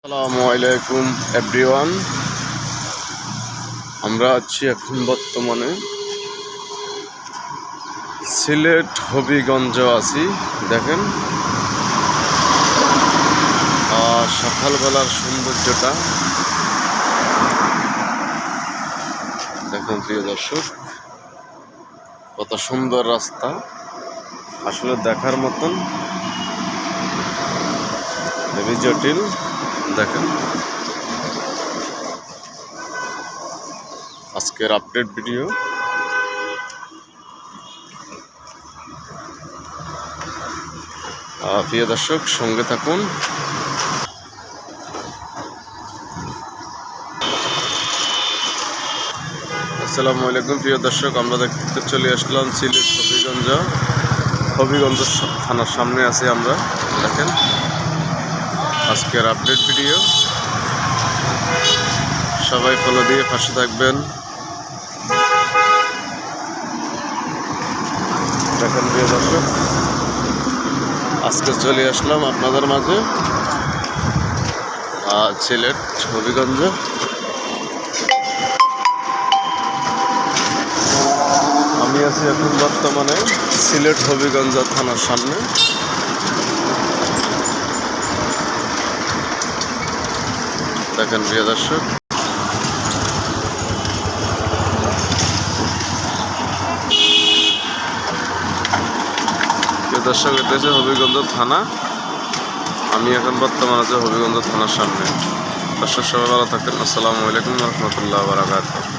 আসসালামু আলাইকুম এভরিওয়ান। আমরা আছি এখন বর্তমানে সিলেট হবিগঞ্জ আছি। দেখেন সকালবেলার সৌন্দর্যটা দেখেন প্রিয় দর্শক, কত সুন্দর রাস্তা, আসলে দেখার মতন, হেবি জটিল। দেখেন আজকের আপডেট ভিডিও। প্রিয় দর্শক সঙ্গে থাকুন। আসসালামু আলাইকুম প্রিয় দর্শক, আমরা দেখতে চলে আসলাম সিলেট হবিগঞ্জ থানার সামনে আছি আমরা। দেখেন আজকের আপডেট ভিডিও, সবাই ফলো দিয়ে পাশে থাকবেন। দেখেন প্রিয় দর্শক, আজকে চলে আসলাম আপনাদের মাঝে সিলেট হবিগঞ্জ। আমি আছি এখন বর্তমানে সিলেট হবিগঞ্জ থানার সামনে। দেখেন প্রিয় দর্শক, এটা হচ্ছে হবিগঞ্জ থানা। আমি এখন বর্তমানে আছি হবিগঞ্জ থানার সামনে। দর্শক সবাই ভালো থাকেন। আসসালামু আলাইকুম রহমতুল্লাহ বারাকাতুহু।